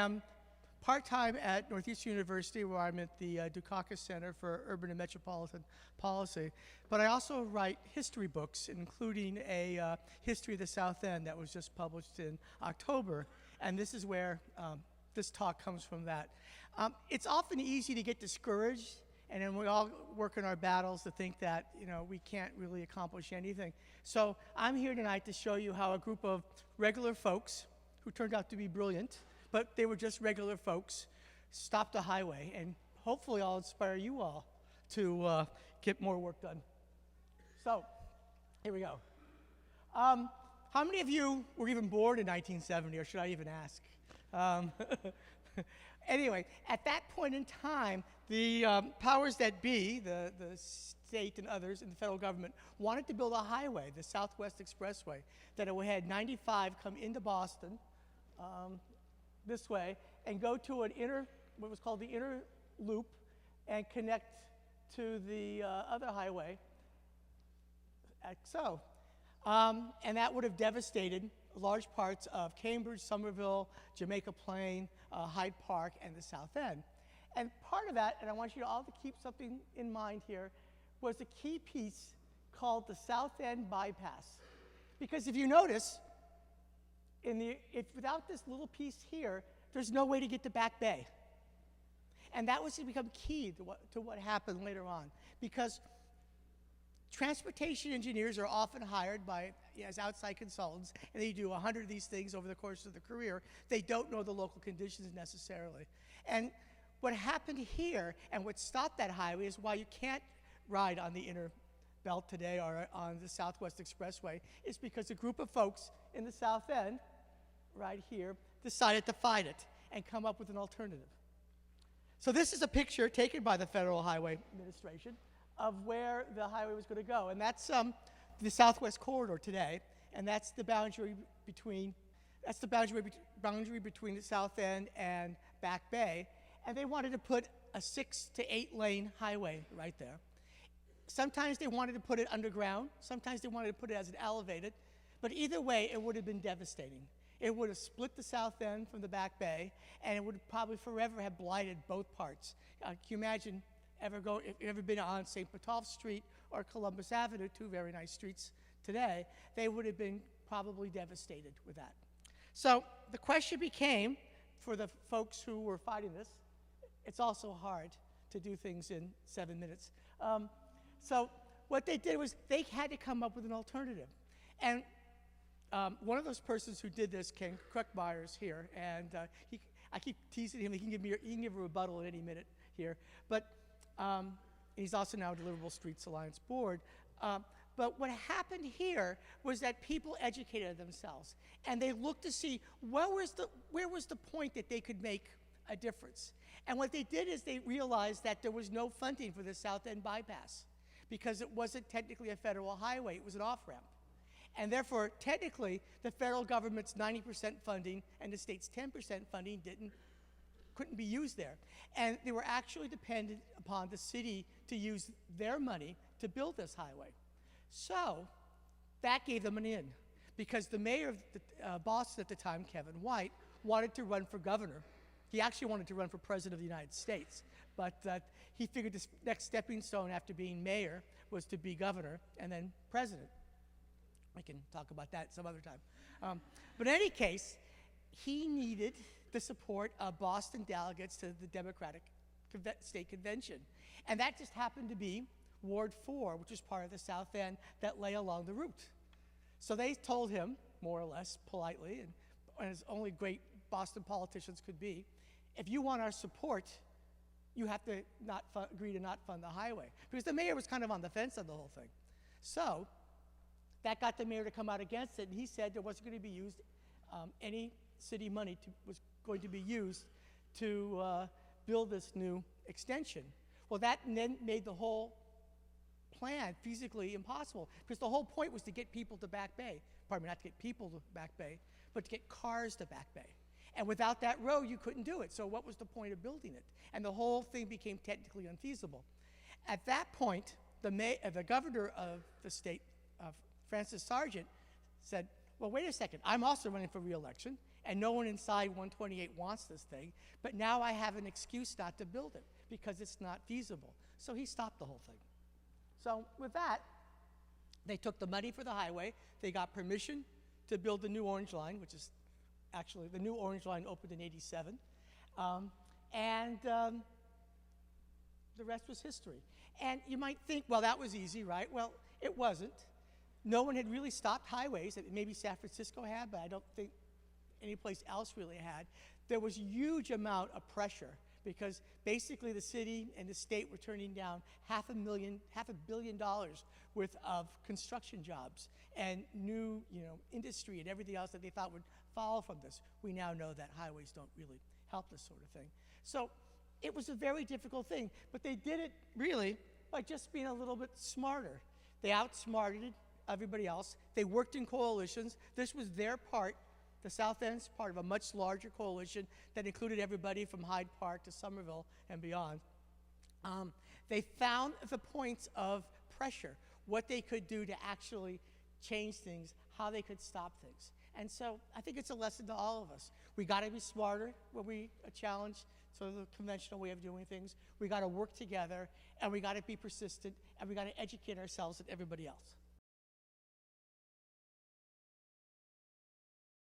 am part-time at Northeastern University, where I'm at the Dukakis Center for Urban and Metropolitan Policy. But I also write history books, including a history of the South End that was just published in October. And this is where this talk comes from that. It's often easy to get discouraged, and then we all work in our battles to think that, we can't really accomplish anything. So I'm here tonight to show you how a group of regular folks, who turned out to be brilliant, but they were just regular folks, stopped a highway, and hopefully I'll inspire you all to get more work done. So, here we go. How many of you were even born in 1970, or should I even ask? Anyway, at that point in time, the powers that be, the state and others in the federal government, wanted to build a highway, the Southwest Expressway, that it would have 95 come into Boston this way and go to what was called the inner loop and connect to the other highway, like so. And that would have devastated large parts of Cambridge, Somerville, Jamaica Plain, Hyde Park, and the South End. And part of that, and I want you all to keep something in mind here, was a key piece called the South End Bypass. Because if you notice, without this little piece here, there's no way to get to Back Bay. And that was to become key to what happened later on. Because transportation engineers are often hired as outside consultants, and they do 100 of these things over the course of their career. They don't know the local conditions necessarily. And what happened here, and what stopped that highway, is why you can't ride on the inner belt today or on the Southwest Expressway, is because a group of folks in the South End, right here, decided to fight it and come up with an alternative. So this is a picture taken by the Federal Highway Administration of where the highway was going to go. And that's the Southwest Corridor today, and that's the boundary between the South End and Back Bay. And they wanted to put a 6 to 8 lane highway right there. Sometimes they wanted to put it underground, sometimes they wanted to put it as an elevated, but either way, it would have been devastating. It would have split the South End from the Back Bay, and it would have probably forever have blighted both parts. Can you imagine if you've ever been on St. Botolph Street or Columbus Avenue, two very nice streets today, they would have been probably devastated with that. So the question became, for the folks who were fighting this, it's also hard to do things in 7 minutes. So what they did was they had to come up with an alternative. And one of those persons who did this, Ken Kruckmeyer's here, and I keep teasing him. He can give a rebuttal at any minute here. But he's also now at the Livable Streets Alliance Board. But what happened here was that people educated themselves, and they looked to see where was the point that they could make a difference. And what they did is they realized that there was no funding for the South End bypass because it wasn't technically a federal highway, it was an off-ramp. And therefore, technically, the federal government's 90% funding and the state's 10% funding couldn't be used there. And they were actually dependent upon the city to use their money to build this highway. So that gave them an in, because the mayor of Boston at the time, Kevin White, wanted to run for governor. He actually wanted to run for president of the United States, but he figured this next stepping stone after being mayor was to be governor and then president. I can talk about that some other time. But in any case, he needed the support of Boston delegates to the Democratic State Convention. And that just happened to be Ward 4, which is part of the South End that lay along the route. So they told him, more or less politely, and as only great Boston politicians could be, if you want our support, you have to agree to not fund the highway. Because the mayor was kind of on the fence on the whole thing. So that got the mayor to come out against it, and he said there wasn't going to be used, any city money was going to be used to build this new extension. Well, that then made the whole plan physically impossible, because the whole point was to get people to Back Bay. Pardon me, not to get people to Back Bay, but to get cars to Back Bay. And without that road, you couldn't do it. So what was the point of building it? And the whole thing became technically unfeasible. At that point, the governor of the state, Francis Sargent, said, well, wait a second, I'm also running for re-election, and no one inside 128 wants this thing, but now I have an excuse not to build it because it's not feasible. So he stopped the whole thing. So with that, they took the money for the highway. They got permission to build the new Orange Line, which is actually, the new Orange Line opened in '87. The rest was history. And you might think, well, that was easy, right? Well, it wasn't. No one had really stopped highways. Maybe San Francisco had, but I don't think any place else really had. There was a huge amount of pressure because basically the city and the state were turning down $500 million worth of construction jobs and new, industry and everything else that they thought would follow from this. We now know that highways don't really help this sort of thing. So it was a very difficult thing, but they did it really by just being a little bit smarter. They outsmarted everybody else. They worked in coalitions. This was their part, the South End's part of a much larger coalition that included everybody from Hyde Park to Somerville and beyond. They found the points of pressure, what they could do to actually change things, how they could stop things. And so I think it's a lesson to all of us. We got to be smarter when we challenge sort of the conventional way of doing things. We got to work together, and we got to be persistent, and we got to educate ourselves and everybody else.